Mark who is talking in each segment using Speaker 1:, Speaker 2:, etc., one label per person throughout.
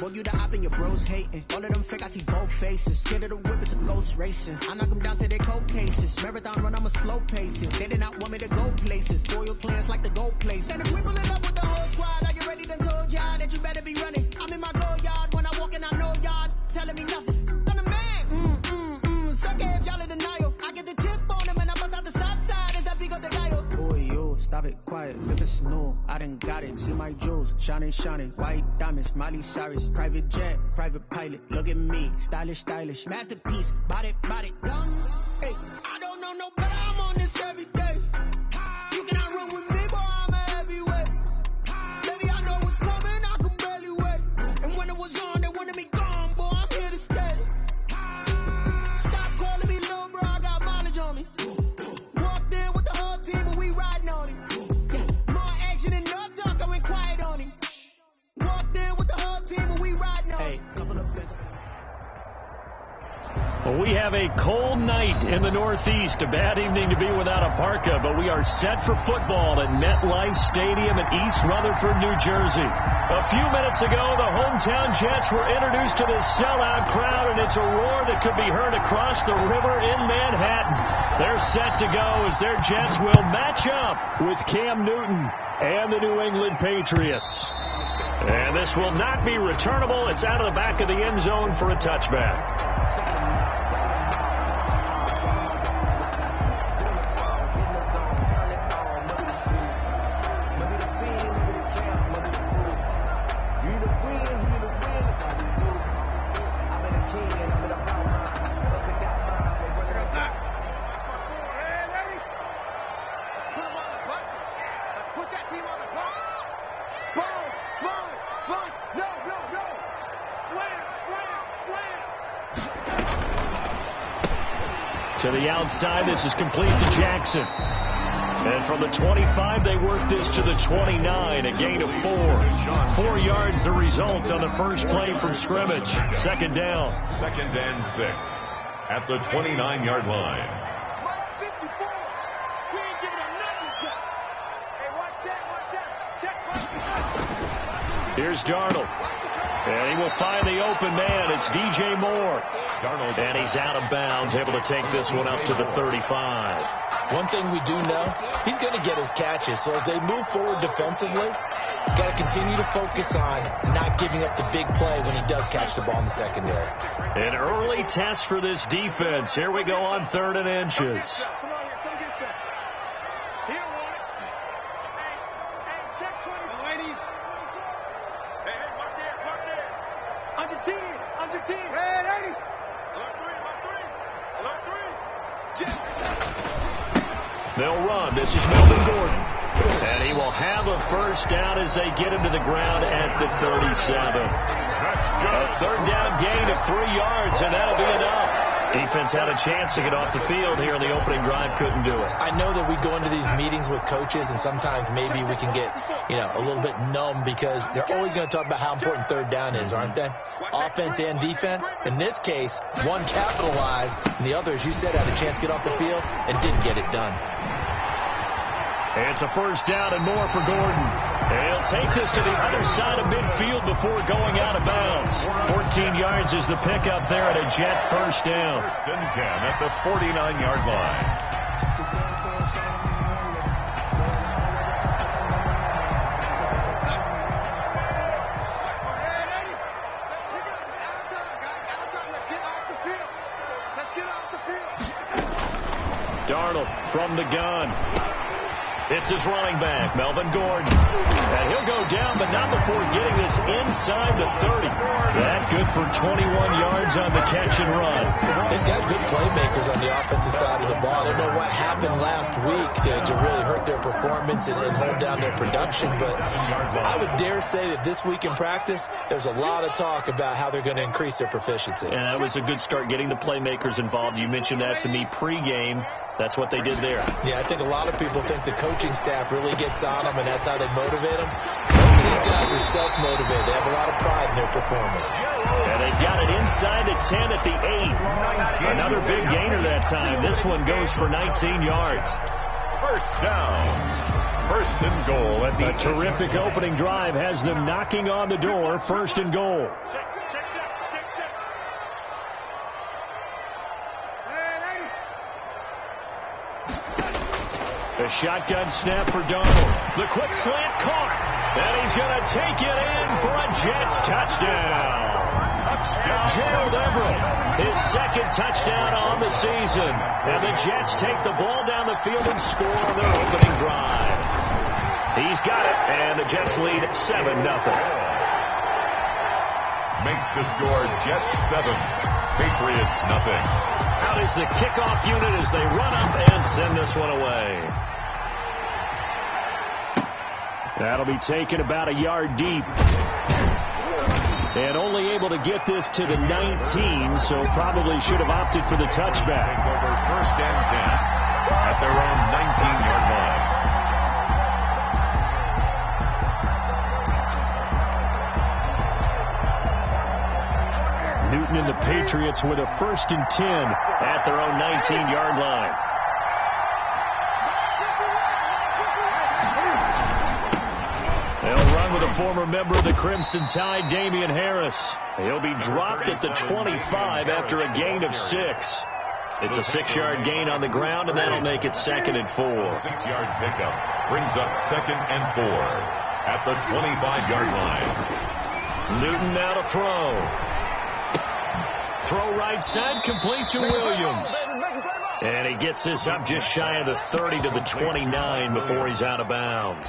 Speaker 1: Boy, you the op and your bros hating. All of them fake, I see both faces. Scared of the whip, it's a ghost racing. I knock them down to their cold cases. Marathon run, I'm a slow pacing. They did not want me to go places. Spoil clans like the gold place. And if we pull it up with the whole squad, are you ready to told y'all that you better be running? I'm in my go yard. When I walk in, I know y'all telling me nothing. I'm the man. Suck if y'all in denial. I get the chip on them and I bust out the south side. Is that big of the guy? Boy, yo, stop it, quiet. If it's snow, I done got it. See my jewels, shining, white diamonds, Miley Cyrus, private jet, private pilot. Look at me, stylish, masterpiece, body, young. Hey, I don't know no better. I'm on this every day. You cannot run with me, boy. I'm a heavyweight. Baby, I know what's coming. I can barely wait. And when it was on, they wanted me gone, boy. I'm here to stay. Stop calling me little bro. I got mileage on me. Walked in with the whole team, and we riding on it. More action than no talk. I went quiet on him. Walked in with the whole team and we riding on it.
Speaker 2: Well, we have a cold night in the Northeast. A bad evening to be without a parka, but we are set for football at MetLife Stadium in East Rutherford, New Jersey. A few minutes ago, the hometown Jets were introduced to this sellout crowd, and it's a roar that could be heard across the river in Manhattan. They're set to go as their Jets will match up with Cam Newton and the New England Patriots. And this will not be returnable. It's out of the back of the end zone for a touchback. To the outside, this is complete to Jackson. And from the 25, they work this to the 29, a gain of 4. 4 yards the result on the first play from scrimmage. Second down.
Speaker 3: 2nd and 6 at the 29-yard line.
Speaker 2: Here's Darnold. And he will find the open man. It's DJ Moore. Darnold. And he's out of bounds, able to take this one up to the 35.
Speaker 4: One thing we do know, he's going to get his catches. So as they move forward defensively, got to continue to focus on not giving up the big play when he does catch the ball in the secondary.
Speaker 2: An early test for this defense. Here we go on 3rd and inches. They'll run. This is Melvin Gordon. And he will have a first down as they get him to the ground at the 37. A 3rd down gain of 3 yards, and that'll be enough. Defense had a chance to get off the field here in the opening drive, couldn't do it.
Speaker 4: I know that we go into these meetings with coaches, and sometimes maybe we can get, a little bit numb because they're always going to talk about how important 3rd down is, aren't they? Offense and defense. In this case, one capitalized, and the other, as you said, had a chance to get off the field and didn't get it done.
Speaker 2: It's a first down and more for Gordon. And he'll take this to the other side of midfield before going out of bounds. 14 yards is the pickup there at a Jet first down.
Speaker 3: 1st and 10 at the 49-yard line.
Speaker 2: Darnold from the gun. It's his running back, Melvin Gordon. And he'll go down, but not before getting this inside the 30. That good for 21 yards on the catch and run.
Speaker 4: They've got good playmakers on the offensive side of the ball. I don't know what happened last week to really hurt their performance and hold down their production, but I would dare say that this week in practice, there's a lot of talk about how they're going to increase their proficiency.
Speaker 2: And that was a good start getting the playmakers involved. You mentioned that to me pregame. That's what they did there.
Speaker 4: Yeah, I think a lot of people think the coaching staff really gets on them, and that's how they motivate them. Most of these guys are self-motivated. They have a lot of pride in their performance.
Speaker 2: And they've got it inside the 10 at the 8. Another big gainer that time. This one goes for 19 yards.
Speaker 3: First down. First and goal at the
Speaker 2: A terrific opening drive has them knocking on the door. First and goal. The shotgun snap for Donald. The quick slant caught. And he's going to take it in for a Jets touchdown. Gerald Everett, his second touchdown on the season. And the Jets take the ball down the field and score on their opening drive. He's got it, and the Jets lead 7-0.
Speaker 3: Makes the score Jets 7, Patriots nothing.
Speaker 2: Out is the kickoff unit as they run up and send this one away. That'll be taken about a yard deep. And only able to get this to the 19, so probably should have opted for the touchback.
Speaker 3: Take over first and 10 at their own 19-yard line.
Speaker 2: Newton and the Patriots with a first and 10 at their own 19-yard line. They'll run with a former member of the Crimson Tide, Damian Harris. He'll be dropped at the 25 after a gain of 6. It's a 6-yard gain on the ground, and that'll make it 2nd and 4.
Speaker 3: 6-yard pickup brings up 2nd and 4 at the 25-yard line.
Speaker 2: Newton now to throw. Throw right side, complete to Williams. And he gets this up just shy of the 30 to the 29 before he's out of bounds.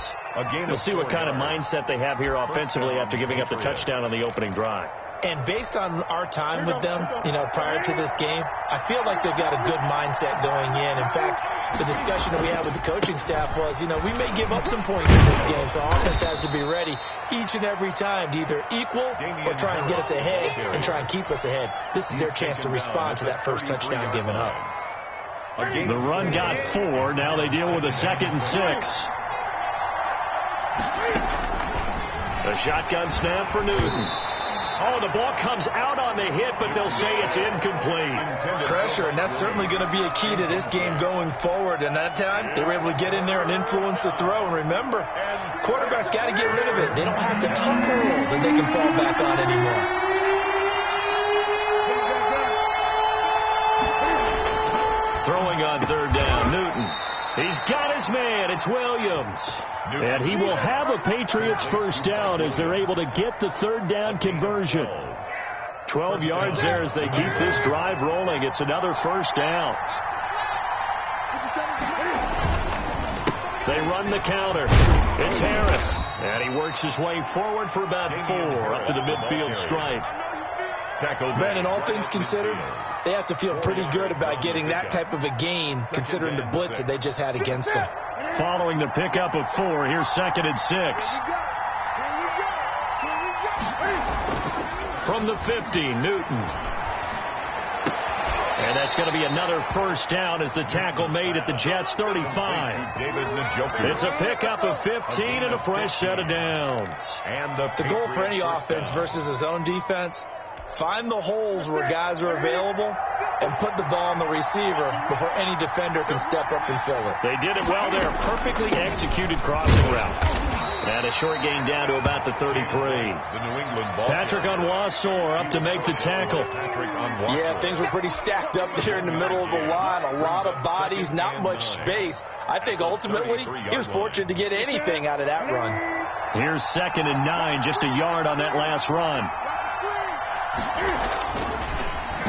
Speaker 2: We'll see what kind of mindset they have here offensively after giving up the touchdown on the opening drive.
Speaker 4: And based on our time with them, prior to this game, I feel like they've got a good mindset going in. In fact, the discussion that we had with the coaching staff was, we may give up some points in this game, so offense has to be ready each and every time to either equal or try and get us ahead and try and keep us ahead. This is their chance to respond to that first touchdown given up.
Speaker 2: The run got 4. Now they deal with a 2nd and 6. The shotgun snap for Newton. Oh, the ball comes out on the hit, but they'll say it's incomplete.
Speaker 4: Pressure, and that's certainly going to be a key to this game going forward. And that time, they were able to get in there and influence the throw. And remember, quarterbacks got to get rid of it. They don't have the top roll that they can fall back on anymore.
Speaker 2: Throwing on 3rd down, Newton. He's got his man. It's Williams. And he will have a Patriots first down as they're able to get the 3rd down conversion. 12 yards there as they keep this drive rolling. It's another first down. They run the counter. It's Harris. And he works his way forward for about 4 up to the midfield stripe.
Speaker 4: Ben, all things considered, they have to feel pretty good about getting that type of a gain considering the blitz that they just had against them.
Speaker 2: Following the pickup of 4, here's 2nd and 6. From the 50, Newton. And that's going to be another first down as the tackle made at the Jets' 35. It's a pickup of 15 and a fresh set of downs.
Speaker 4: And the goal for any offense versus his own defense, find the holes where guys are available and put the ball on the receiver before any defender can step up and fill it.
Speaker 2: They did it well there. Perfectly executed crossing route. And a short gain down to about the 33. Patrick Onwuasor up to make the tackle.
Speaker 4: Yeah, things were pretty stacked up there in the middle of the line. A lot of bodies, not much space. I think ultimately he was fortunate to get anything out of that run.
Speaker 2: Here's 2nd and 9, just a yard on that last run.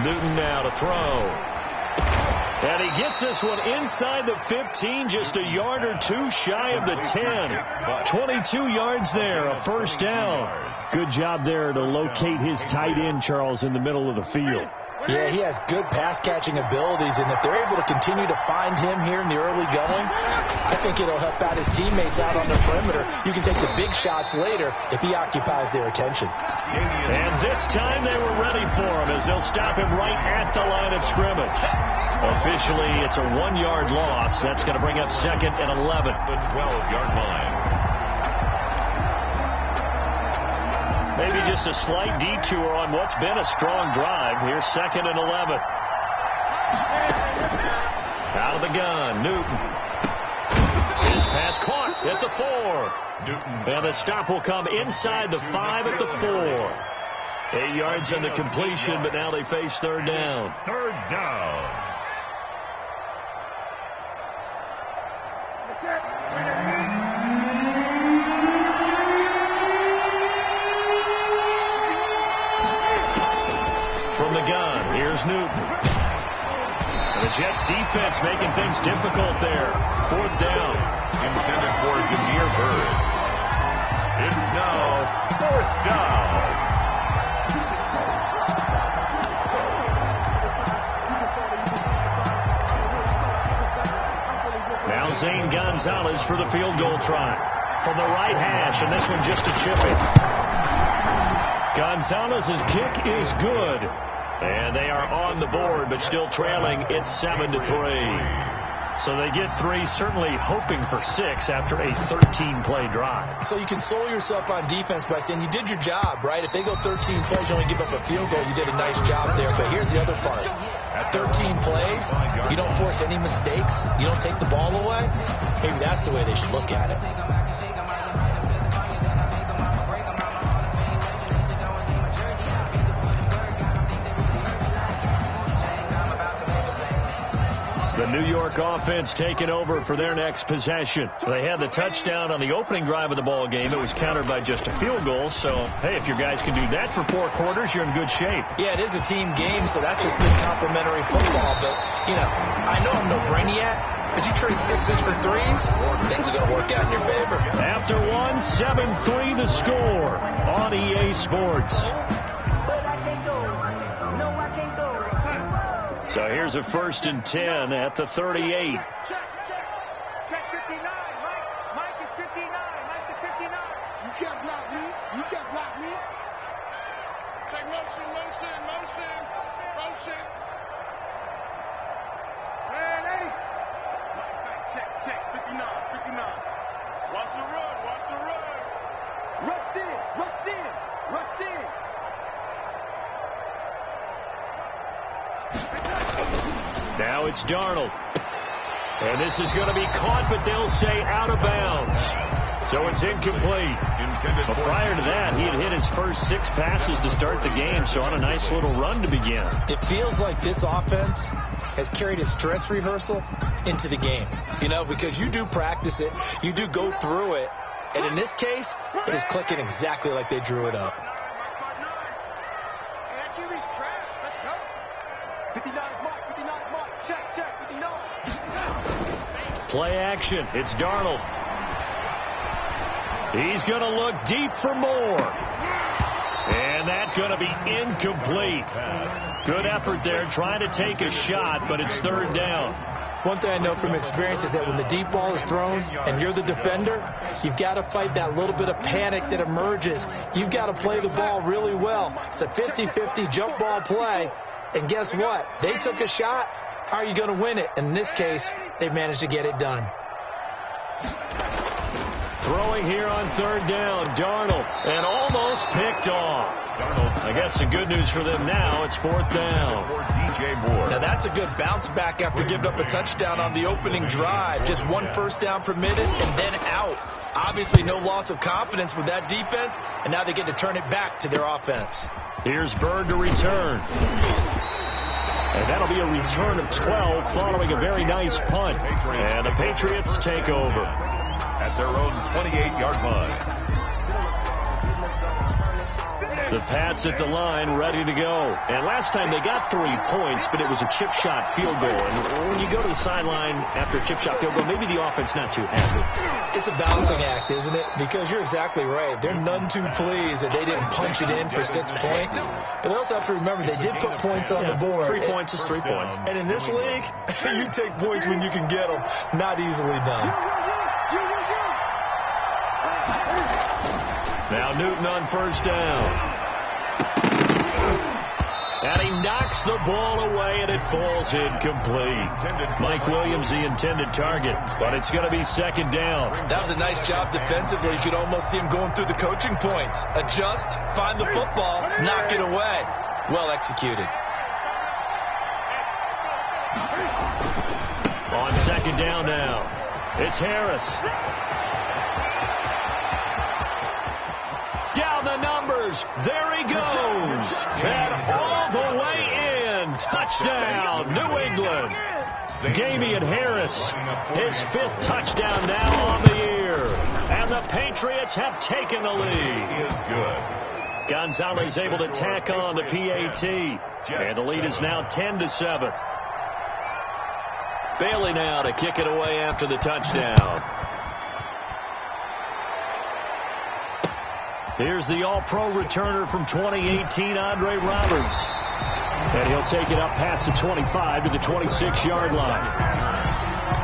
Speaker 2: Newton now to throw. And he gets this one inside the 15, just a yard or 2 shy of the 10. 22 yards there, a first down. Good job there to locate his tight end, Charles, in the middle of the field.
Speaker 4: Yeah, he has good pass-catching abilities, and if they're able to continue to find him here in the early going, I think it'll help out his teammates out on the perimeter. You can take the big shots later if he occupies their attention.
Speaker 2: And this time they were ready for him as they'll stop him right at the line of scrimmage. Officially, it's a 1-yard loss. That's going to bring up 2nd and 11.
Speaker 3: The 12-yard line.
Speaker 2: Maybe just a slight detour on what's been a strong drive. Here's 2nd and 11. Out of the gun, Newton. His pass caught at the 4. And the stop will come inside the 5 at the 4. 8 yards on the completion, but now they face third down.
Speaker 3: Third down.
Speaker 2: From the gun, here's Newton. And the Jets defense making things difficult there. Fourth down.
Speaker 3: Intended for Demir Bird. It's now fourth down.
Speaker 2: Now Zane Gonzalez for the field goal try. From the right hash, and this one just to chip it. Gonzalez's kick is good. And they are on the board, but still trailing. It's 7-3. So they get 3, certainly hoping for 6 after a 13-play drive.
Speaker 4: So you console yourself on defense by saying you did your job, right? If they go 13 plays, you only give up a field goal, you did a nice job there. But here's the other part. At 13 plays, you don't force any mistakes. You don't take the ball away. Maybe that's the way they should look at it.
Speaker 2: The New York offense taking over for their next possession. They had the touchdown on the opening drive of the ball game. It was countered by just a field goal. So, hey, if your guys can do that for 4 quarters, you're in good shape.
Speaker 4: Yeah, it is a team game, so that's just good complimentary football. But, you know, I know I'm no brainiac, but you trade 6s for 3s, things are going to work out in your favor.
Speaker 2: After 1, 7-3 the score on EA Sports. So here's a 1st and 10 at the 38.
Speaker 5: Check 59. Mike is 59. Mike is 59. You can't block me. You can't block me. Check motion. Man, hey. Mike, check. 59. Watch the run. Rush in.
Speaker 2: Now it's Darnold. And this is going to be caught, but they'll say out of bounds. So it's incomplete. But prior to that, he had hit his first 6 passes to start the game, so on a nice little run to begin.
Speaker 4: It feels like this offense has carried its dress rehearsal into the game. You know, because you do practice it, you do go through it, and in this case, it is clicking exactly like they drew it up.
Speaker 2: Play action. It's Darnold. He's going to look deep for more. And that's going to be incomplete. Good effort there, trying to take a shot, but it's third down.
Speaker 4: One thing I know from experience is that when the deep ball is thrown and you're the defender, you've got to fight that little bit of panic that emerges. You've got to play the ball really well. It's a 50-50 jump ball play. And guess what? They took a shot. How are you going to win it? In this case, they've managed to get it done.
Speaker 2: Throwing here on third down, Darnold, and almost picked off. I guess the good news for them now, it's fourth down.
Speaker 4: Now that's a good bounce back after giving up a touchdown on the opening drive. Just 1 first down permitted and then out. Obviously no loss of confidence with that defense, and now they get to turn it back to their offense.
Speaker 2: Here's Bird to return. And that'll be a return of 12 following a very nice punt. And the Patriots take over
Speaker 3: at their own 28-yard line.
Speaker 2: The Pats at the line, ready to go. And last time they got 3 points, but it was a chip shot field goal. And when you go to the sideline after a chip shot field goal, maybe the offense not too happy.
Speaker 4: It's a balancing act, isn't it? Because you're exactly right. They're none too pleased that they didn't punch it in for 6 points. But they also have to remember they did put points on the board.
Speaker 2: 3 points is 3 points.
Speaker 4: And in this league, you take points when you can get them. Not easily done.
Speaker 2: Now Newton on first down. And he knocks the ball away, and it falls incomplete. Mike Williams, the intended target, but it's going to be second down.
Speaker 4: That was a nice job defensively. You could almost see him going through the coaching points. Adjust, find the football, knock it away. Well executed.
Speaker 2: On second down now. It's Harris. Down the numbers. There he goes. And all the way in. Touchdown, New England. Damian Harris, his 5th touchdown now on the year. And the Patriots have taken the lead.
Speaker 3: He is good.
Speaker 2: Gonzalez able to tack on the PAT. And the lead is now 10-7. Bailey now to kick it away after the touchdown. Here's the All-Pro returner from 2018, Andre Roberts. And he'll take it up past the 25 to the 26-yard line.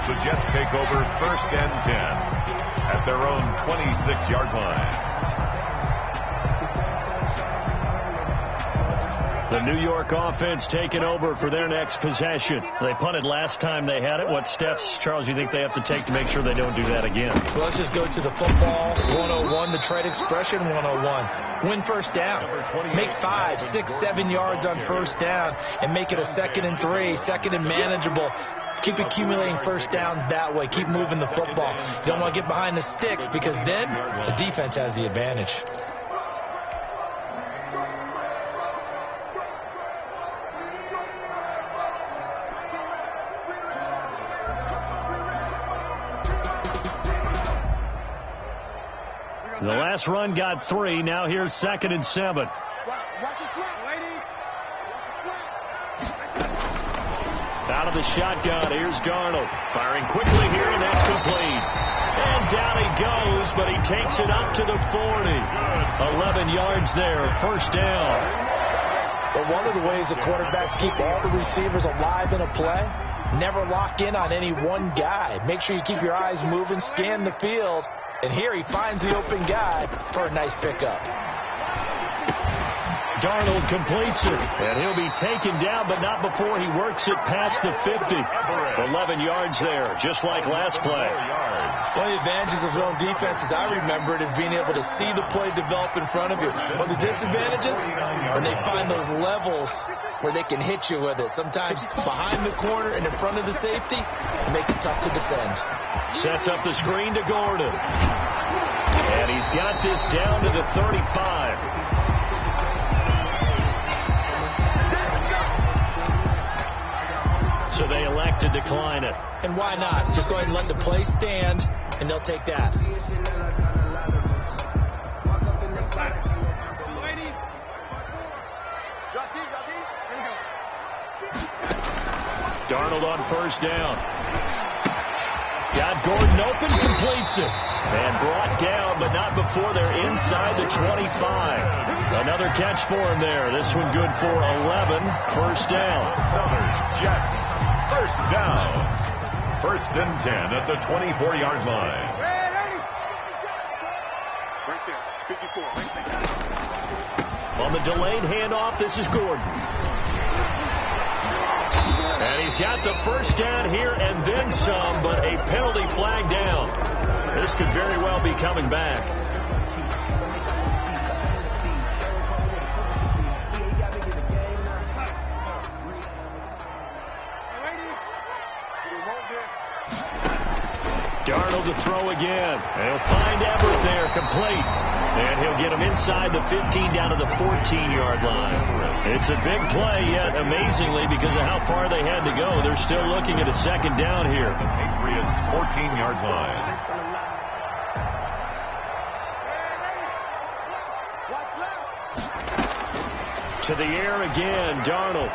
Speaker 3: The Jets take over 1st and 10 at their own 26-yard line.
Speaker 2: The New York offense taking over for their next possession. They punted last time they had it. What steps, Charles, you think they have to take to make sure they don't do that again?
Speaker 4: Well, let's just go to the football 101, the trade expression 101. Win first down. Make 5, 6, 7 yards on first down and make it a 2nd and 3, 2nd and manageable. Keep accumulating first downs that way. Keep moving the football. You don't want to get behind the sticks because then the defense has the advantage.
Speaker 2: The last run got 3. Now here's 2nd and 7.
Speaker 5: Watch the slap, lady. Watch the slap.
Speaker 2: Out of the shotgun, here's Darnold. Firing quickly here, and that's complete. And down he goes, but he takes it up to the 40. 11 yards there, first down.
Speaker 4: But one of the ways the quarterbacks keep all the receivers alive in a play, never lock in on any one guy. Make sure you keep your eyes moving, scan the field. And here he finds the open guy for a nice pickup.
Speaker 2: Darnold completes it, and he'll be taken down, but not before he works it past the 50. 11 yards there, just like last play.
Speaker 4: One of the advantages of zone defense, as I remember it, is being able to see the play develop in front of you. One of the disadvantages, when they find those levels where they can hit you with it. Sometimes behind the corner and in front of the safety, it makes it tough to defend.
Speaker 2: Sets up the screen to Gordon. And he's got this down to the 35. So they elect to decline it.
Speaker 4: And why not? Just go ahead and let the play stand, and they'll take that.
Speaker 2: Darnold on first down. Got Gordon open, completes it. And brought down, but not before they're inside the 25. Another catch for him there. This one good for 11. First down.
Speaker 3: Another Jets. First down. 1st and 10 at the 24-yard line.
Speaker 5: Right there. 54. Right there.
Speaker 2: On the delayed handoff, this is Gordon. And he's got the first down here and then some, but a penalty flag down. This could very well be coming back. Darnold to throw again. And he'll find Everett there, complete. And he'll get him inside the 15 down to the 14-yard line. It's a big play, yet amazingly, because of how far they had to go, they're still looking at a second down here.
Speaker 3: The Patriots' 14-yard line.
Speaker 2: To the air again, Darnold.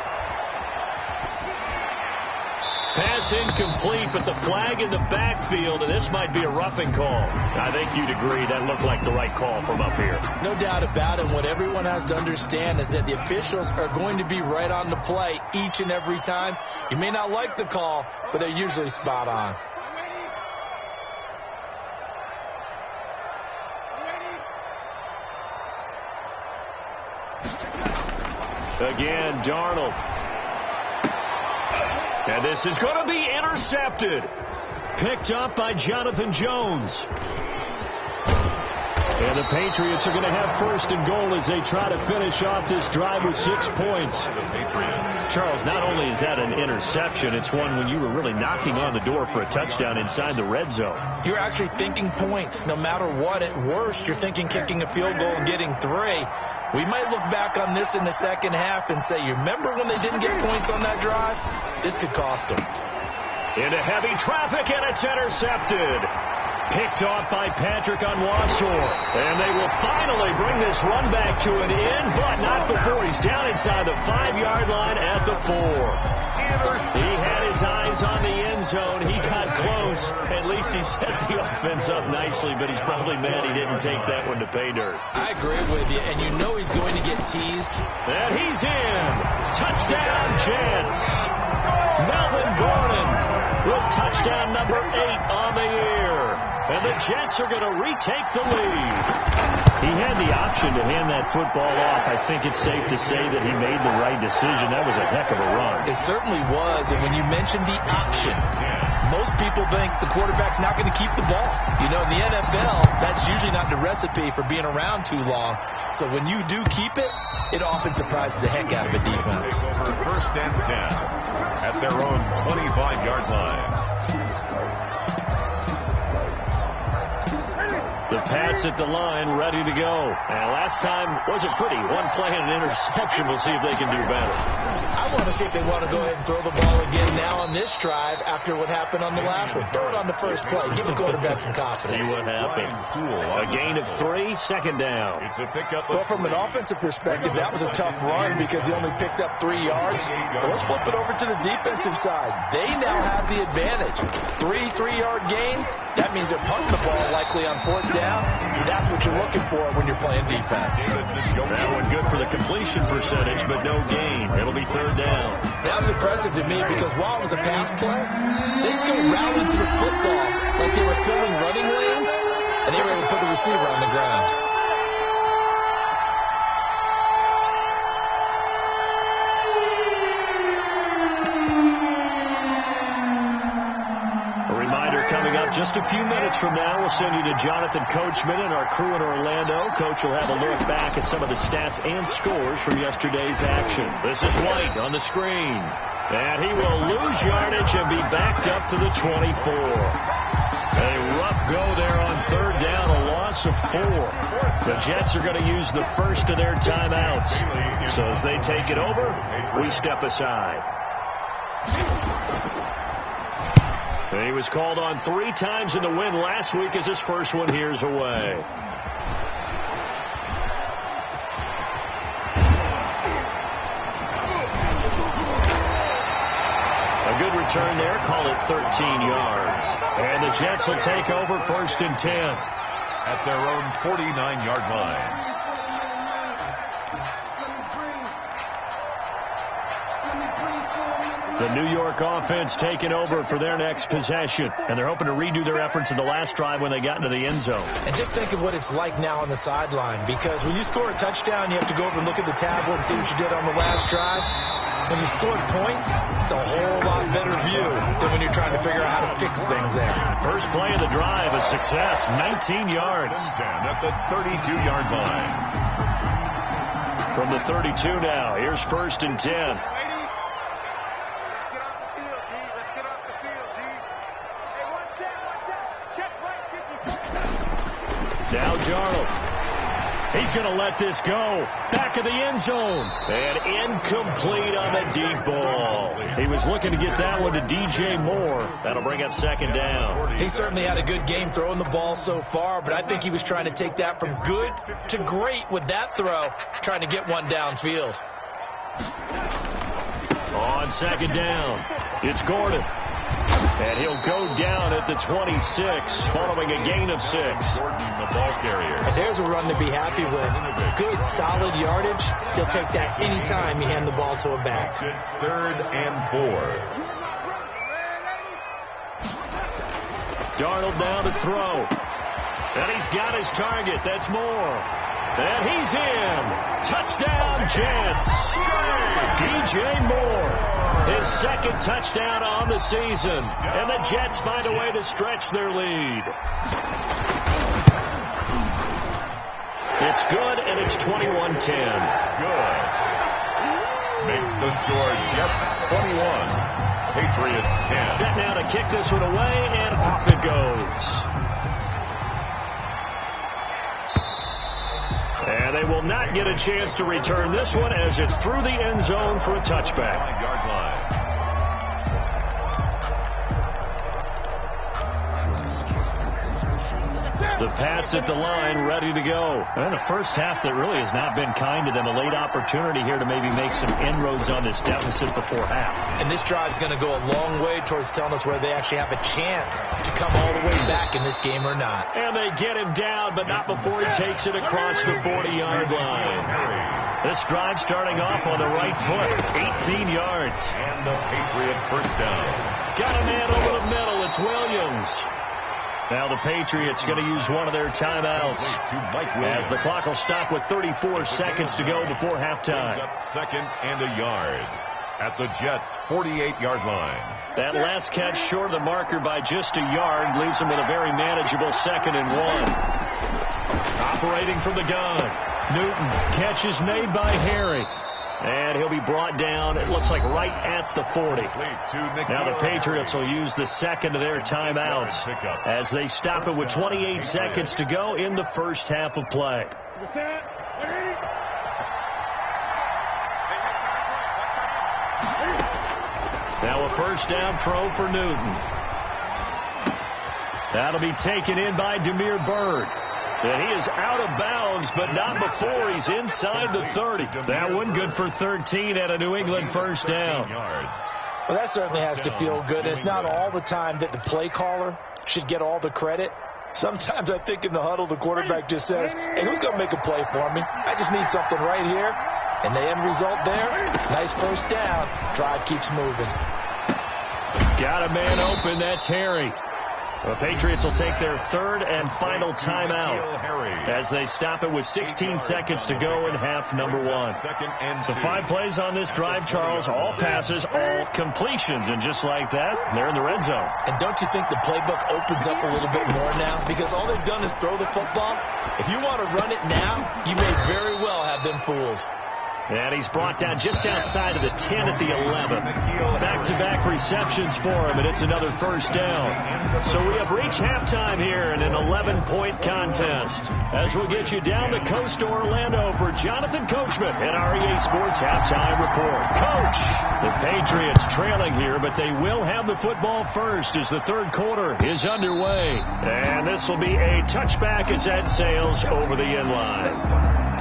Speaker 2: Pass incomplete, but the flag in the backfield, and this might be a roughing call. I think you'd agree that looked like the right call from up here.
Speaker 4: No doubt about it. What everyone has to understand is that the officials are going to be right on the play each and every time. You may not like the call, but they're usually spot on.
Speaker 2: Again, Darnold. And this is going to be intercepted. Picked up by Jonathan Jones. And the Patriots are going to have first and goal as they try to finish off this drive with 6 points. Charles, not only is that an interception, it's one when you were really knocking on the door for a touchdown inside the red zone.
Speaker 4: You're actually thinking points. No matter what, at worst, you're thinking kicking a field goal and getting 3. We might look back on this in the second half and say, you remember when they didn't get points on that drive? This could cost them.
Speaker 2: Into heavy traffic, and it's intercepted. Picked off by Patrick Onwuasor. And they will finally bring this run back to an end, but not before he's down inside the 5-yard line at the 4. He had his eyes on the end zone. He got close. At least he set the offense up nicely, but he's probably mad he didn't take that one to pay dirt.
Speaker 4: I agree with you, and you know he's going to get teased.
Speaker 2: And he's in. Touchdown, Jets. Melvin Gordon with touchdown number 8 on the year. And the Jets are going to retake the lead. He had the option to hand that football off. I think it's safe to say that he made the right decision. That was a heck of a run.
Speaker 4: It certainly was. And when you mentioned the option, most people think the quarterback's not going to keep the ball. You know, in the NFL, that's usually not the recipe for being around too long. So when you do keep it, it often surprises the heck out of a defense.
Speaker 3: Over first and 10 at their own 25-yard line.
Speaker 2: The Pats at the line, ready to go. And last time wasn't pretty. One play and an interception. We'll see if they can do better.
Speaker 4: I want to see if they want to go ahead and throw the ball again now on this drive after what happened on the last one. Throw it on the first play. Give the quarterback some confidence.
Speaker 2: See what happens. A gain of 3, second down.
Speaker 3: It's a pickup.
Speaker 4: Well, from an offensive perspective, that was a tough run because he only picked up 3 yards. But let's flip it over to the defensive side. They now have the advantage. 3 3-yard gains. That means they're punting the ball likely on 4th down. That's what you're looking for when you're playing defense.
Speaker 2: That one good for the completion percentage, but no gain. It'll be 3rd down.
Speaker 4: That was impressive to me because while it was a pass play, they still rallied to the football like they were filling running lanes, and they were able to put the receiver on the ground.
Speaker 2: Just a few minutes from now, we'll send you to Jonathan Coachman and our crew in Orlando. Coach will have a look back at some of the stats and scores from yesterday's action. This is White on the screen. And he will lose yardage and be backed up to the 24. A rough go there on 3rd down, a loss of 4. The Jets are going to use the first of their timeouts. So as they take it over, we step aside. He was called on 3 times in the win last week as his first one here's away. A good return there, call it 13 yards. And the Jets will take over 1st and 10.
Speaker 3: At their own 49-yard line.
Speaker 2: The New York offense taking over for their next possession. And they're hoping to redo their efforts in the last drive when they got into the end zone.
Speaker 4: And just think of what it's like now on the sideline. Because when you score a touchdown, you have to go over and look at the tablet and see what you did on the last drive. When you scored points, it's a whole lot better view than when you're trying to figure out how to fix things there.
Speaker 2: First play of the drive, a success, 19 yards.
Speaker 3: At the 32-yard line.
Speaker 2: From the 32 now, here's 1st and 10. Now Darnold. He's going to let this go. Back of the end zone. And incomplete on the deep ball. He was looking to get that one to DJ Moore. That'll bring up 2nd down.
Speaker 4: He certainly had a good game throwing the ball so far, but I think he was trying to take that from good to great with that throw, trying to get one downfield.
Speaker 2: On 2nd down, it's Gordon. And he'll go down at the 26, following a gain of 6.
Speaker 3: Gordon, the ball carrier.
Speaker 4: And there's a run to be happy with. Good, solid yardage. They'll take that anytime you hand the ball to a back.
Speaker 3: 3rd and 4.
Speaker 2: Darnold down to throw. And he's got his target. That's Moore. And he's in. Touchdown, Jets. DJ Moore. His 2nd touchdown on the season. And the Jets find a way to stretch their lead. It's good, and it's 21-10.
Speaker 3: Good. Makes the score Jets 21, Patriots 10.
Speaker 2: Set now to kick this one away, and off it goes. And they will not get a chance to return this one as it's through the end zone for a touchback.
Speaker 3: 5-yard line.
Speaker 2: The Pats at the line, ready to go. And a first half that really has not been kind to them. A late opportunity here to maybe make some inroads on this deficit before half.
Speaker 4: And this drive is going to go a long way towards telling us whether they actually have a chance to come all the way back in this game or not.
Speaker 2: And they get him down, but not before he takes it across the 40-yard line. This drive starting off on the right foot, 18 yards.
Speaker 3: And the Patriot first down.
Speaker 2: Got a man over the middle. It's Williams. Now the Patriots going to use one of their timeouts as the clock will stop with 34 seconds to go before halftime.
Speaker 3: Up second and a yard at the Jets' 48-yard line.
Speaker 2: That last catch short of the marker by just a yard leaves them with a very manageable 2nd and 1. Operating from the gun. Newton, catch is made by Harry. And he'll be brought down, it looks like right at the 40. Now the Patriots will use the second of their timeouts as they stop it with 28 seconds to go in the first half of play. Now a first down throw for Newton. That'll be taken in by Damiere Byrd. And he is out of bounds, but not before he's inside the 30. That one good for 13 at a New England first down.
Speaker 4: Well, that certainly has to feel good. It's not all the time that the play caller should get all the credit. Sometimes I think in the huddle, the quarterback just says, hey, who's going to make a play for me? I just need something right here. And the end result there, nice first down. Drive keeps moving.
Speaker 2: Got a man open. That's Harry. The Patriots will take their third and final timeout as they stop it with 16 seconds to go in half number 1. So 5 plays on this drive, Charles. All passes, all completions. And just like that, they're in the red zone.
Speaker 4: And don't you think the playbook opens up a little bit more now? Because all they've done is throw the football. If you want to run it now, you may very well have been fooled.
Speaker 2: And he's brought down just outside of the 10 at the 11. Back-to-back receptions for him, and it's another first down. So we have reached halftime here in an 11-point contest. As we'll get you down the coast to Orlando for Jonathan Coachman at our EA Sports Halftime Report. Coach, the Patriots trailing here, but they will have the football first as the third quarter is underway. And this will be a touchback as that sails over the end line.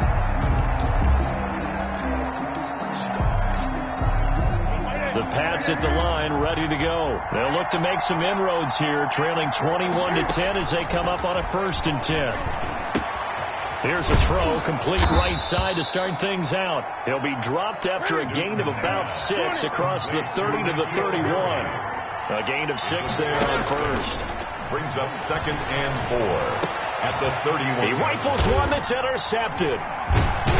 Speaker 2: The Pats at the line, ready to go. They'll look to make some inroads here, trailing 21-10 as they come up on a 1st and 10. Here's a throw, complete right side to start things out. He'll be dropped after a gain of about 6 across the 30 to the 31. A gain of 6 there on first.
Speaker 3: Brings up 2nd and 4 at the 31.
Speaker 2: He rifles one that's intercepted.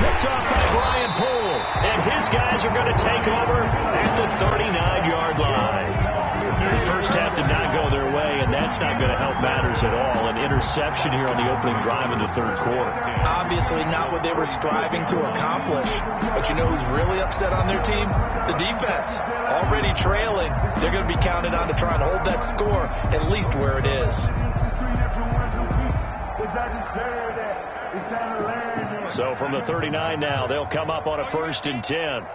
Speaker 2: Picked off by Brian Poole, and his guys are going to take over at the 39-yard line. The first half did not go their way, and that's not going to help matters at all. An interception here on the opening drive in the third quarter.
Speaker 4: Obviously not what they were striving to accomplish. But you know who's really upset on their team? The defense. Already trailing. They're going to be counted on to try and hold that score at least where it is.
Speaker 2: So from the 39 now, they'll come up on a 1st and 10.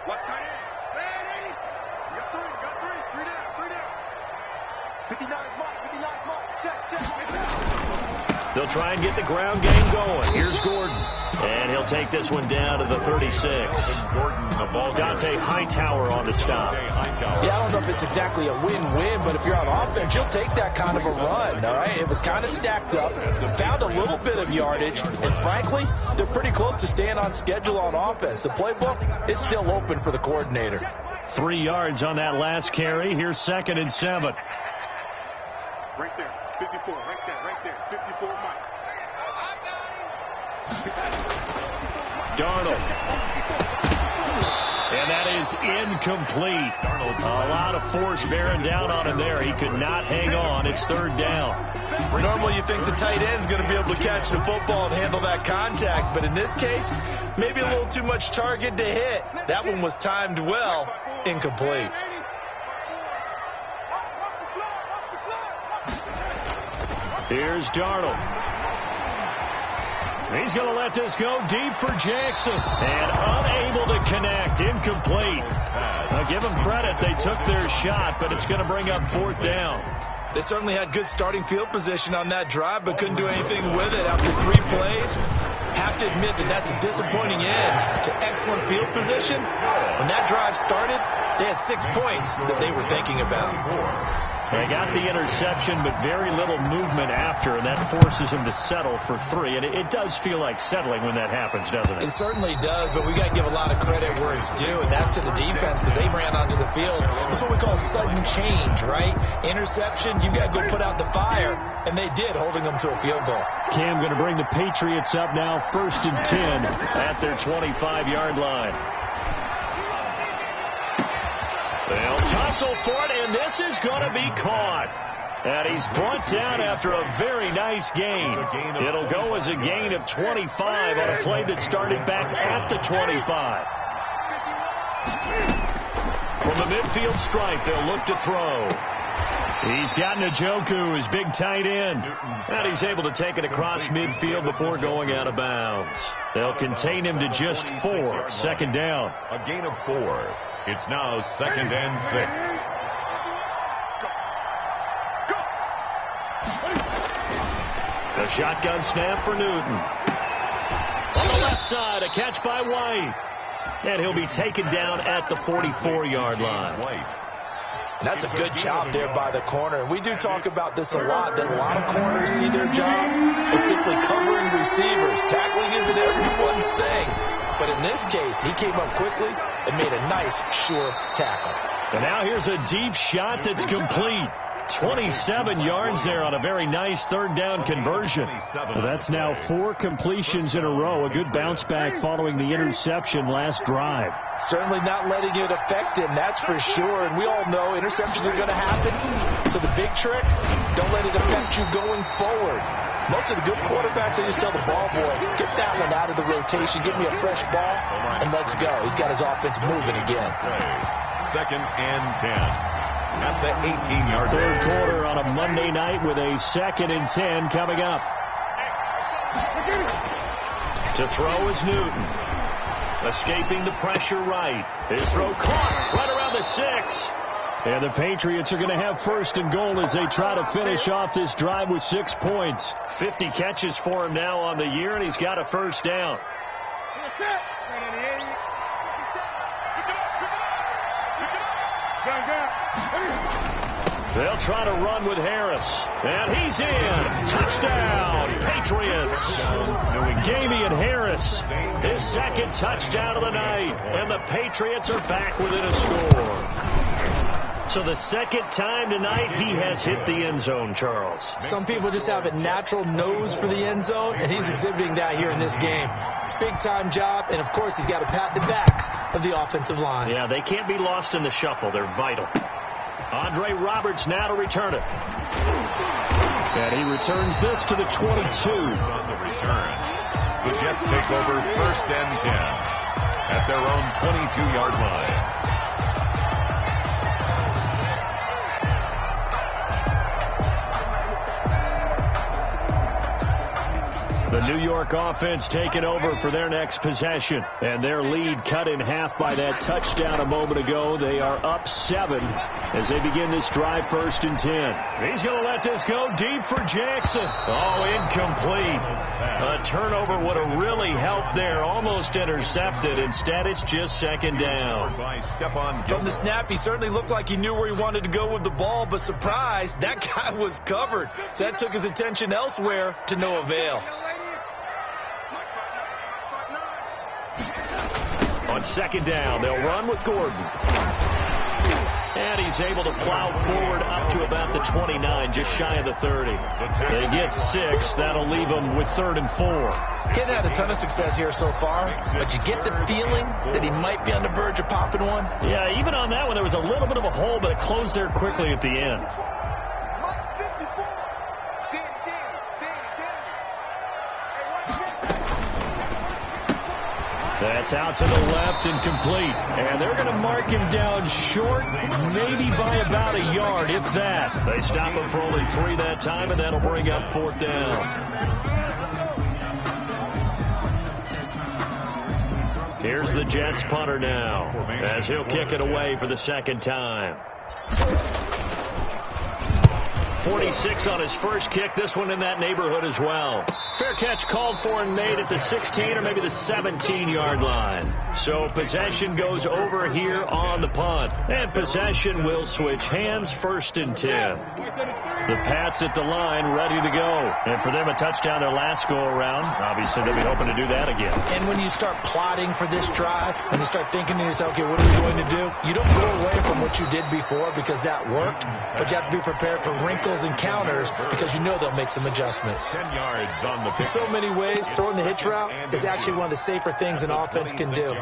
Speaker 2: They'll try and get the ground game going. Here's Gordon. And he'll take this one down to the 36. Dante Hightower on the stop.
Speaker 4: Yeah, I don't know if it's exactly a win-win, but if you're on offense, you'll take that kind of a run, all right? It was kind of stacked up, found a little bit of yardage, and frankly, they're pretty close to staying on schedule on offense. The playbook is still open for the coordinator.
Speaker 2: 3 yards on that last carry. Here's 2nd and 7.
Speaker 5: Right there, 54, right there, 54, Mike.
Speaker 2: Darnold. And that is incomplete. A lot of force bearing down on him there. He could not hang on. It's third down.
Speaker 4: Normally you think the tight end's going to be able to catch the football and handle that contact, but in this case, maybe a little too much target to hit. That one was timed well, incomplete.
Speaker 2: Here's Darnold. He's going to let this go deep for Jackson. And unable to connect. Incomplete. I'll give them credit. They took their shot, but it's going to bring up fourth down.
Speaker 4: They certainly had good starting field position on that drive, but couldn't do anything with it after 3 plays. Have to admit that that's a disappointing end to excellent field position. When that drive started, they had 6 points that they were thinking about.
Speaker 2: They got the interception, but very little movement after, and that forces them to settle for 3. And it does feel like settling when that happens, doesn't it?
Speaker 4: It certainly does, but we got to give a lot of credit where it's due, and that's to the defense because they ran onto the field. That's what we call sudden change, right? Interception, you got to go put out the fire, and they did, holding them to a field goal.
Speaker 2: Cam going to bring the Patriots up now, 1st and 10 at their 25-yard line. They'll tussle for it, and this is going to be caught. And he's brought down after a very nice gain. It'll go as a gain of 25 on a play that started back at the 25. From the midfield stripe, they'll look to throw. He's got Njoku, his big tight end. And he's able to take it across midfield before going out of bounds. They'll contain him to just 4. Second down.
Speaker 3: A gain of 4. It's now 2nd and 6.
Speaker 2: The shotgun snap for Newton. On the left side, a catch by White. And he'll be taken down at the 44-yard line.
Speaker 4: And that's a good job there by the corner. We do talk about this a lot, that a lot of corners see their job as simply covering receivers. Tackling isn't everyone's thing. But in this case, he came up quickly and made a nice, sure tackle.
Speaker 2: And now here's a deep shot that's complete. 27 yards there on a very nice third down conversion. Well, that's now 4 completions in a row. A good bounce back following the interception last drive.
Speaker 4: Certainly not letting it affect him, that's for sure. And we all know interceptions are going to happen. So the big trick, don't let it affect you going forward. Most of the good quarterbacks, they just tell the ball boy, get that one out of the rotation, give me a fresh ball, and let's go. He's got his offense moving again.
Speaker 3: 2nd and 10. At the 18-yard line.
Speaker 2: Third quarter on a Monday night with a 2nd and 10 coming up. To throw is Newton. Escaping the pressure right. His throw caught right around the 6. And the Patriots are going to have 1st and goal as they try to finish off this drive with 6 points. 50 catches for him now on the year, and he's got a 1st down. They'll try to run with Harris. And he's in. Touchdown, Patriots. Damian Harris, his 2nd touchdown of the night. And the Patriots are back within a score. So the 2nd time tonight he has hit the end zone, Charles.
Speaker 4: Some people just have a natural nose for the end zone, and he's exhibiting that here in this game. Big-time job, and of course he's got to pat the backs of the offensive line.
Speaker 2: Yeah, they can't be lost in the shuffle. They're vital. Andre Roberts now to return it. And he returns this to the 22.
Speaker 3: On the return. The Jets take over 1st and 10 at their own 22-yard line.
Speaker 2: The New York offense taking over for their next possession. And their lead cut in half by that touchdown a moment ago. They are up 7 as they begin this drive 1st and 10. He's going to let this go deep for Jackson. Oh, incomplete. A turnover would have really helped there. Almost intercepted. Instead, it's just 2nd down.
Speaker 4: From the snap, he certainly looked like he knew where he wanted to go with the ball, but surprise, that guy was covered. So that took his attention elsewhere to no avail.
Speaker 2: On 2nd down, they'll run with Gordon. And he's able to plow forward up to about the 29, just shy of the 30. They get 6. That'll leave them with 3rd and 4.
Speaker 4: He hasn't had a ton of success here so far, but you get the feeling that he might be on the verge of popping one.
Speaker 2: Yeah, even on that one, there was a little bit of a hole, but it closed there quickly at the end. That's out to the left and complete. And they're going to mark him down short, maybe by about a yard, if that. They stop him for only 3 that time, and that'll bring up 4th down. Here's the Jets punter now, as he'll kick it away for the 2nd time. 46 on his first kick. This one in that neighborhood as well. Fair catch called for and made at the 16 or maybe the 17-yard line. So possession goes over here on the punt. And possession will switch hands, 1st and 10. The Pats at the line ready to go. And for them, a touchdown their last go-around. Obviously, they'll be hoping to do that again.
Speaker 4: And when you start plotting for this drive, and you start thinking to yourself, okay, what are we going to do? You don't go away from what you did before because that worked, but you have to be prepared for wrinkles and counters because you know they'll make some adjustments.
Speaker 3: 10 yards on the
Speaker 4: In so many ways, throwing the hitch route is actually one of the safer things an offense can do.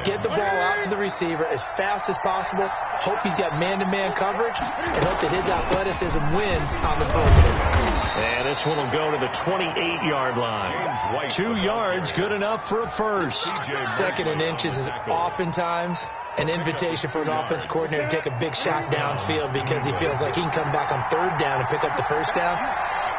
Speaker 4: Get the ball out to the receiver as fast as possible, hope he's got man-to-man coverage, and hope that his athleticism wins on the perimeter.
Speaker 2: And this one will go to the 28-yard line. 2 yards, good enough for a first.
Speaker 4: 2nd and inches is oftentimes an invitation for an offense coordinator to take a big shot downfield because he feels like he can come back on 3rd down and pick up the 1st down.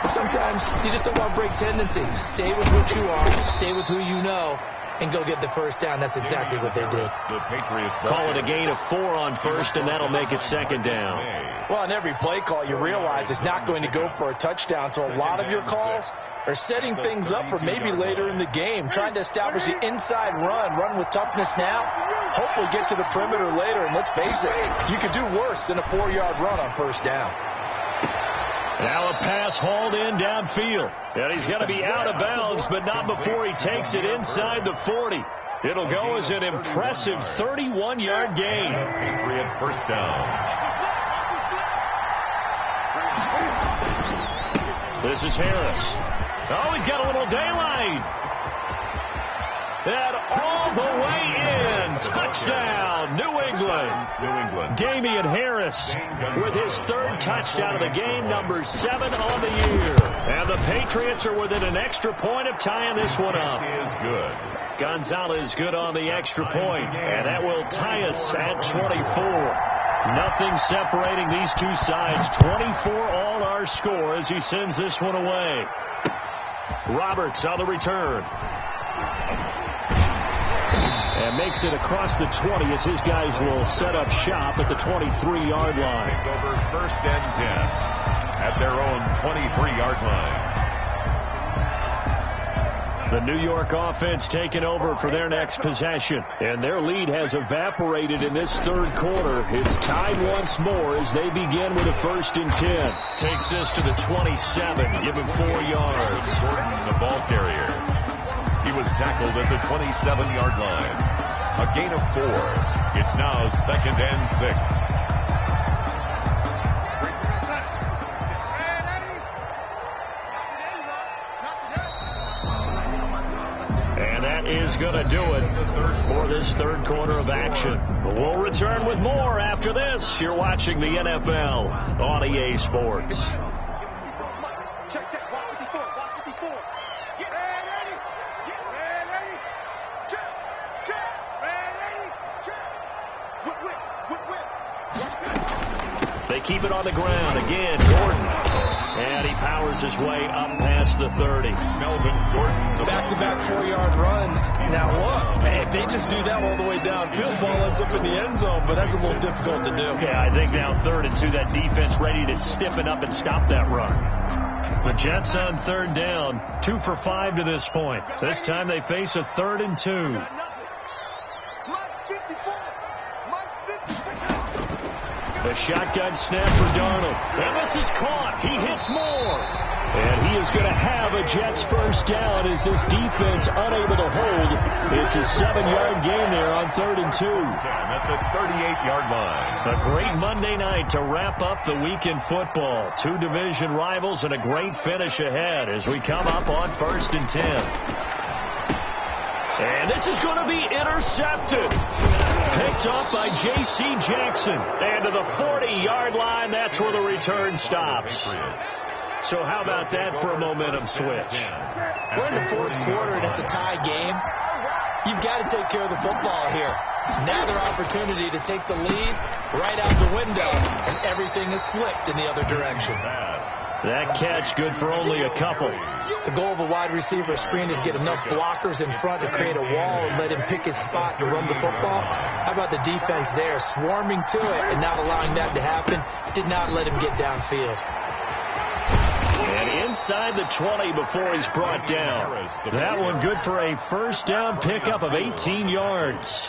Speaker 4: But sometimes you just don't want to break tendencies. Stay with what you are, stay with who you know, and go get the 1st down. That's exactly what they did.
Speaker 3: The Patriots
Speaker 2: call it a gain of 4 on 1st, and that'll make it 2nd down.
Speaker 4: Well, on every play call, you realize it's not going to go for a touchdown, so a lot of your calls are setting things up for maybe later in the game, trying to establish the inside run with toughness now, hopefully get to the perimeter later, and let's face it, you could do worse than a 4-yard run on 1st down.
Speaker 2: Now a pass hauled in downfield. And he's going to be out of bounds, but not before he takes it inside the 40. It'll go as an impressive 31-yard gain.
Speaker 3: Patriot 1st down.
Speaker 2: This is Harris. Oh, he's got a little daylight. And all the way in. Touchdown, New England. Damian Harris with his 3rd touchdown of the game, number 7 on the year. And the Patriots are within an extra point of tying this one up.
Speaker 3: Is good.
Speaker 2: Gonzalez good on the extra point, and that will tie us at 24. Nothing separating these two sides. 24 all our score as he sends this one away. Roberts on the return. And makes it across the 20 as his guys will set up shop at the 23-yard line.
Speaker 3: Over 1st and 10 at their own 23-yard line.
Speaker 2: The New York offense taking over for their next possession. And their lead has evaporated in this 3rd quarter. It's tied once more as they begin with a 1st and 10. Takes this to the 27, give him 4 yards.
Speaker 3: Gordon, the ball carrier. He was tackled at the 27-yard line. A gain of 4. It's now 2nd and 6.
Speaker 2: And that is going to do it for this 3rd quarter of action. We'll return with more after this. You're watching the NFL on EA Sports. They keep it on the ground. Again, Gordon. And he powers his way up past the 30.
Speaker 3: Melvin Gordon.
Speaker 4: Back-to-back 4-yard runs. Now, look, if they just do that all the way downfield, ball ends up in the end zone, but that's a little difficult to do.
Speaker 2: Yeah, I think now 3rd and 2, that defense ready to stiffen up and stop that run. The Jets on 3rd down, 2 for 5 to this point. This time they face a 3rd and 2. The shotgun snap for Darnold. And this is caught. He hits more. And he is going to have a Jets first down as this defense unable to hold. It's a 7-yard gain there on 3rd and 2.
Speaker 3: At the 38-yard line.
Speaker 2: A great Monday night to wrap up the week in football. 2 division rivals and a great finish ahead as we come up on 1st and 10. And this is going to be intercepted. Picked up by J.C. Jackson. And to the 40-yard line, that's where the return stops. So how about that for a momentum switch?
Speaker 4: We're in the 4th quarter, and it's a tie game. You've got to take care of the football here. Now their opportunity to take the lead right out the window, and everything is flipped in the other direction.
Speaker 2: That catch good for only a couple.
Speaker 4: The goal of a wide receiver screen is get enough blockers in front to create a wall and let him pick his spot to run the football. How about the defense there, swarming to it and not allowing that to happen? Did not let him get downfield.
Speaker 2: And inside the 20 before he's brought down. That one good for a first down pickup of 18 yards.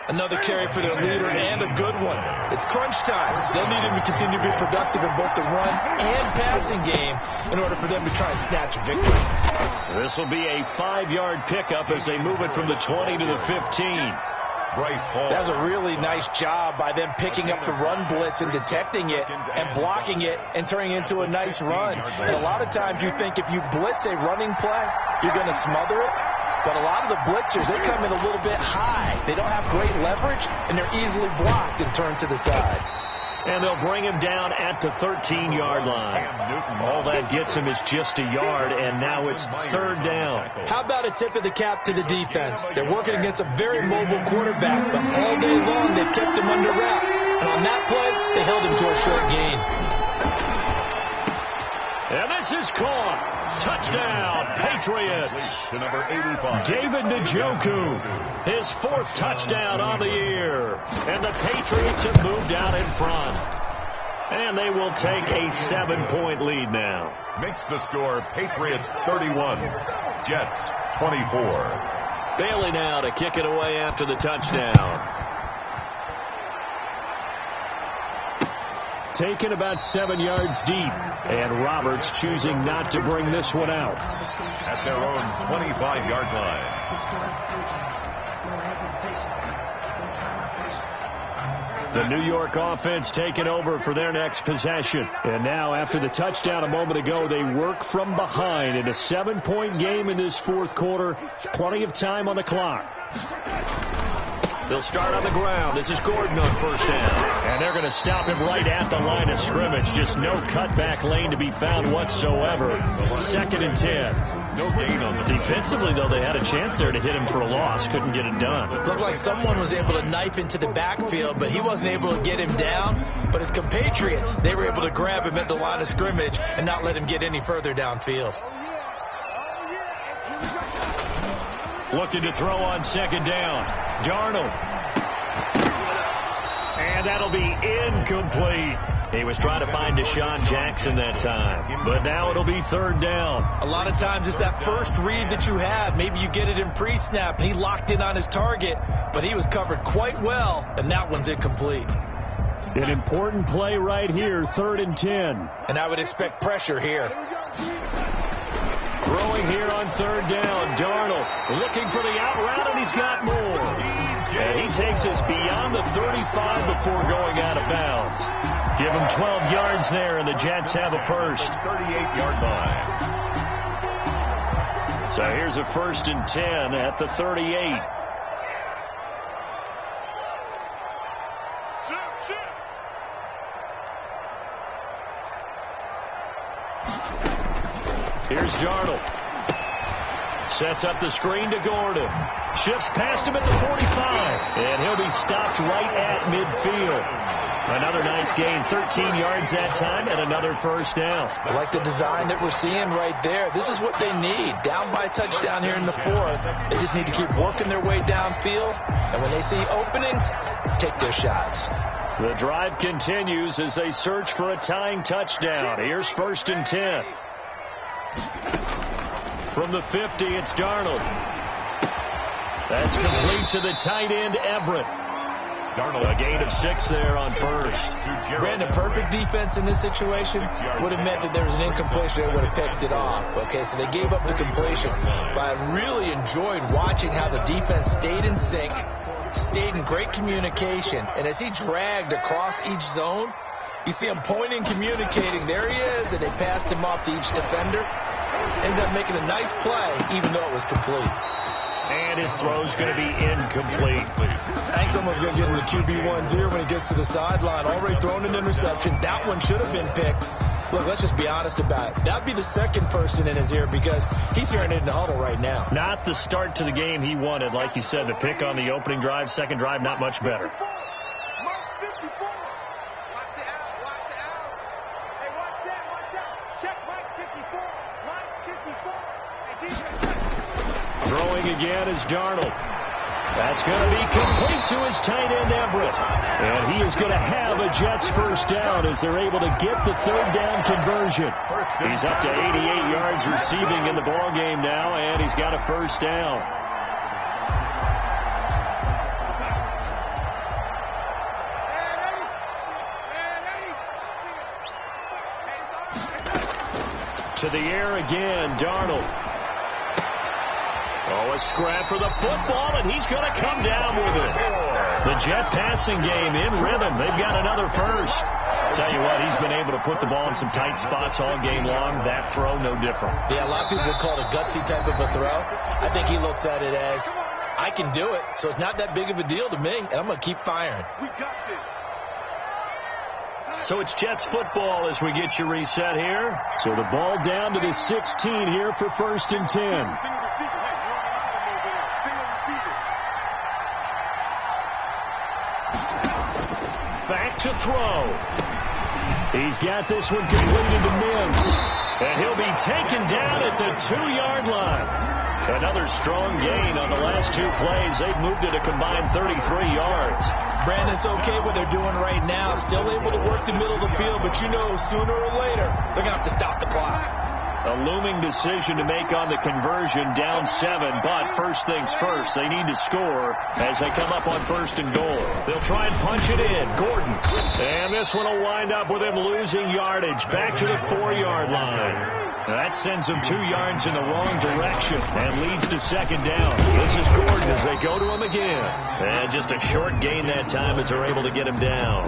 Speaker 4: Another carry for their leader and a good one. It's crunch time. They'll need him to continue to be productive in both the run and passing game in order for them to try and snatch a victory.
Speaker 2: This will be a 5-yard pickup as they move it from the 20 to the 15.
Speaker 4: That's a really nice job by them picking up the run blitz and detecting it and blocking it and turning it into a nice run. And a lot of times you think if you blitz a running play, you're going to smother it. But a lot of the blitzers, they come in a little bit high. They don't have great leverage, and they're easily blocked and turned to the side.
Speaker 2: And they'll bring him down at the 13-yard line. All that gets him is just a yard, and now it's 3rd down.
Speaker 4: How about a tip of the cap to the defense? They're working against a very mobile quarterback, but all day long they've kept him under wraps. And on that play, they held him to a short gain.
Speaker 2: And this is caught. Touchdown, Patriots.
Speaker 3: To number 85.
Speaker 2: David Njoku, his 4th touchdown on the year. And the Patriots have moved out in front. And they will take a 7-point lead now.
Speaker 3: Makes the score Patriots 31, Jets 24.
Speaker 2: Bailey now to kick it away after the touchdown. Taken about 7 yards deep. And Roberts choosing not to bring this one out.
Speaker 3: At their own 25-yard line.
Speaker 2: The New York offense taking over for their next possession. And now after the touchdown a moment ago, they work from behind in a 7-point game in this 4th quarter. Plenty of time on the clock. They'll start on the ground. This is Gordon on first down. And they're going to stop him right at the line of scrimmage. Just no cutback lane to be found whatsoever. 2nd and 10.
Speaker 3: No gain on the
Speaker 2: defensively, though, they had a chance there to hit him for a loss. Couldn't get it done.
Speaker 4: Looked like someone was able to knife into the backfield, but he wasn't able to get him down. But his compatriots, they were able to grab him at the line of scrimmage and not let him get any further downfield.
Speaker 2: Looking to throw on 2nd down. Darnold. And that'll be incomplete. He was trying to find Deshaun Jackson that time. But now it'll be 3rd down.
Speaker 4: A lot of times it's that first read that you have. Maybe you get it in pre-snap. He locked in on his target, but he was covered quite well, and that one's incomplete.
Speaker 2: An important play right here, 3rd and 10.
Speaker 4: And I would expect pressure here.
Speaker 2: Throwing here on 3rd down. Darnold looking for the out route, and he's got more. And he takes us beyond the 35 before going out of bounds. Give him 12 yards there, and the Jets have a first.
Speaker 3: 38-yard line.
Speaker 2: So here's a 1st and 10 at the 38. Here's Darnold. Sets up the screen to Gordon. Shifts past him at the 45. And he'll be stopped right at midfield. Another nice gain, 13 yards that time, and another first down.
Speaker 4: I like the design that we're seeing right there. This is what they need. Down by a touchdown here in the 4th. They just need to keep working their way downfield. And when they see openings, take their shots.
Speaker 2: The drive continues as they search for a tying touchdown. Here's 1st and 10. From the 50, it's Darnold. That's complete to the tight end, Everett. A gain of 6 there on first.
Speaker 4: Brandon, perfect defense in this situation would have meant that there was an incompletion. They would have picked it off. Okay, so they gave up the completion. But I really enjoyed watching how the defense stayed in sync, stayed in great communication. And as he dragged across each zone, you see him pointing, communicating. There he is, and they passed him off to each defender. Ended up making a nice play, even though it was complete.
Speaker 2: And his throw's going to be incomplete.
Speaker 4: I think someone's going to get him the QB1's ear when he gets to the sideline. Already thrown an interception. That one should have been picked. Look, let's just be honest about it. That'd be the second person in his ear because he's hearing it in the huddle right now.
Speaker 2: Not the start to the game he wanted. Like you said, the pick on the opening drive, second drive, not much better. Throwing again is Darnold. That's going to be complete to his tight end, Everett. And he is going to have a Jets first down as they're able to get the third down conversion. He's up to 88 yards receiving in the ballgame now, and he's got a first down. To the air again, Darnold. Oh, a scrap for the football, and he's going to come down with it. The Jet passing game in rhythm. They've got another first. Tell you what, he's been able to put the ball in some tight spots all game long. That throw, no different.
Speaker 4: Yeah, a lot of people would call it a gutsy type of a throw. I think he looks at it as, I can do it, so it's not that big of a deal to me, and I'm going to keep firing.
Speaker 5: We got this.
Speaker 2: So it's Jets football as we get you reset here. So the ball down to the 16 here for 1st and 10.
Speaker 5: Single receiver. Hey, you're on an over there. Single receiver.
Speaker 2: Back to throw. He's got this one completed to Mims. And he'll be taken down at the 2-yard line. Another strong gain on the last 2 plays. They've moved it a combined 33 yards.
Speaker 4: Brandon, it's okay what they're doing right now. Still able to work the middle of the field, but you know sooner or later they're going to have to stop the clock.
Speaker 2: A looming decision to make on the conversion, down 7, but first things first, they need to score as they come up on 1st and goal. They'll try and punch it in. Gordon. And this one will wind up with him losing yardage back to the 4-yard line. That sends him 2 yards in the wrong direction and leads to 2nd down. This is Gordon as they go to him again. And just a short gain that time as they're able to get him down.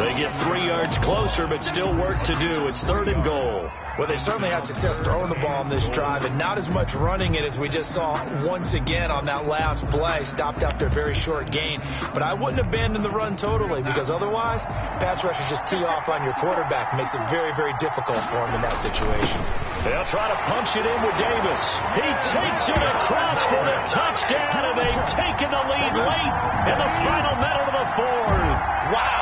Speaker 2: They get 3 yards closer, but still work to do. It's 3rd and goal.
Speaker 4: Well, they certainly had success throwing the ball on this drive and not as much running it as we just saw once again on that last play. Stopped after a very short gain. But I wouldn't abandon the run totally because otherwise, pass rushers just tee off on your quarterback. Makes it very, very difficult for him in that situation.
Speaker 2: They'll try to punch it in with Davis. He takes it across for the touchdown, and they've taken the lead late in the final minute of the 4th.
Speaker 4: Wow.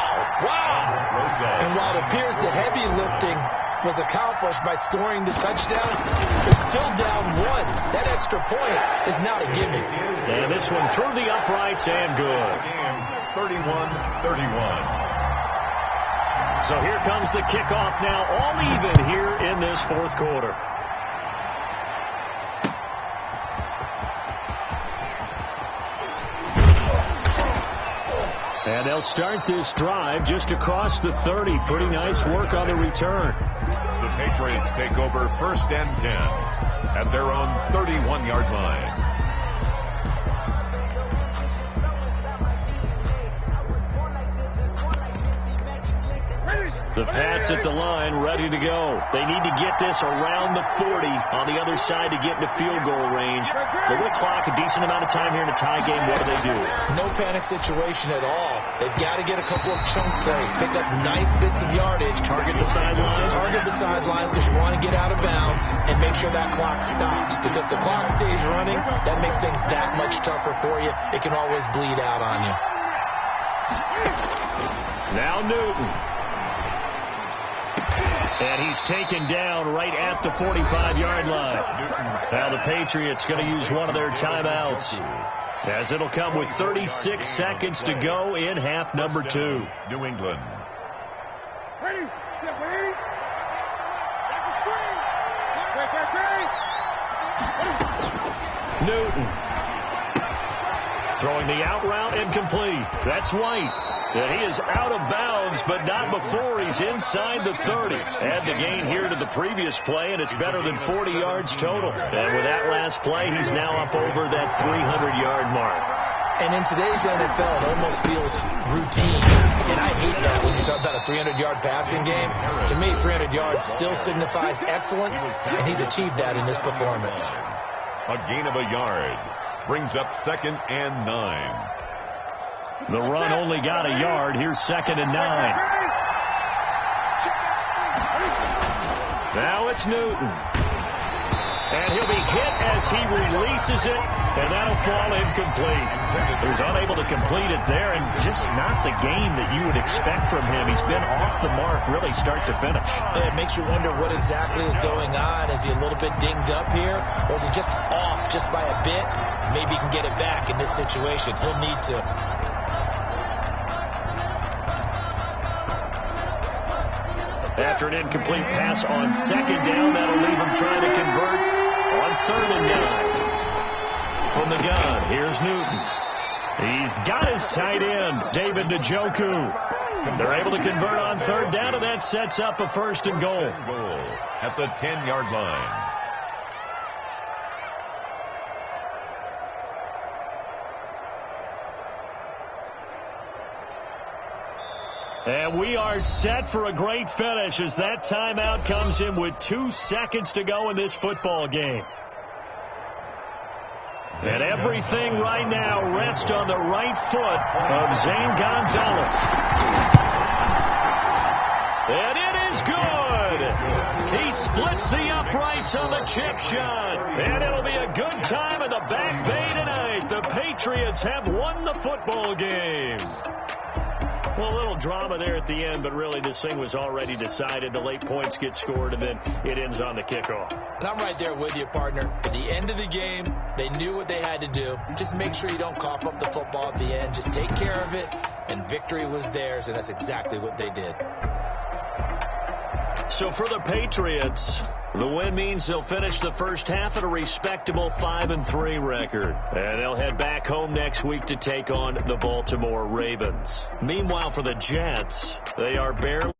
Speaker 4: And while it appears the heavy lifting was accomplished by scoring the touchdown, they're still down 1. That extra point is not a gimme.
Speaker 2: And this one through the uprights and good.
Speaker 3: 31-31.
Speaker 2: So here comes the kickoff now, all even here in this 4th quarter. And they'll start this drive just across the 30. Pretty nice work on the return.
Speaker 3: The Patriots take over 1st and 10 at their own 31-yard line.
Speaker 2: The Pats at the line, ready to go. They need to get this around the 40 on the other side to get into field goal range. But with clock, a decent amount of time here in a tie game, what do they do?
Speaker 4: No panic situation at all. They've got to get a couple of chunk plays, pick up nice bits of yardage.
Speaker 2: Target the sidelines.
Speaker 4: Target the sidelines because you want to get out of bounds and make sure that clock stops. Because if the clock stays running, that makes things that much tougher for you. It can always bleed out on you.
Speaker 2: Now Newton. And he's taken down right at the 45-yard line. Now the Patriots going to use one of their timeouts, as it'll come with 36 seconds to go in half number 2.
Speaker 3: New England.
Speaker 5: Ready? Get ready. That's the screen. Great.
Speaker 2: Newton Throwing the out route incomplete. That's White. And he is out of bounds, but not before he's inside the 30. Add the gain here to the previous play, and it's better than 40 yards total. And with that last play, he's now up over that 300-yard mark.
Speaker 4: And in today's NFL, it almost feels routine. And I hate that when you talk about a 300-yard passing game. To me, 300 yards still signifies excellence, and he's achieved that in this performance.
Speaker 3: A gain of a yard brings up 2nd and 9.
Speaker 2: The run only got a yard. Here's 2nd and 9. Now it's Newton. And he'll be hit as he releases it, and that'll fall incomplete. He was unable to complete it there, and just not the game that you would expect from him. He's been off the mark really start to finish.
Speaker 4: It makes you wonder what exactly is going on. Is he a little bit dinged up here, or is he just off just by a bit? Maybe he can get it back in this situation. He'll need to.
Speaker 2: After an incomplete pass on 2nd down, that'll leave him trying to convert on 3rd and 9. From the gun, here's Newton. He's got his tight end, David Njoku. They're able to convert on 3rd down, and that sets up a 1st and goal.
Speaker 3: At the 10-yard line.
Speaker 2: And we are set for a great finish as that timeout comes in with 2 seconds to go in this football game. And everything right now rests on the right foot of Zane Gonzalez. And it is good. He splits the uprights on the chip shot. And it'll be a good time in the Back Bay tonight. The Patriots have won the football game. Well, a little drama there at the end, but really this thing was already decided. The late points get scored, and then it ends on the kickoff.
Speaker 4: And I'm right there with you, partner. At the end of the game, they knew what they had to do. Just make sure you don't cough up the football at the end. Just take care of it, and victory was theirs, and that's exactly what they did.
Speaker 2: So for the Patriots, the win means they'll finish the first half at a respectable 5-3 record. And they'll head back home next week to take on the Baltimore Ravens. Meanwhile, for the Jets, they are barely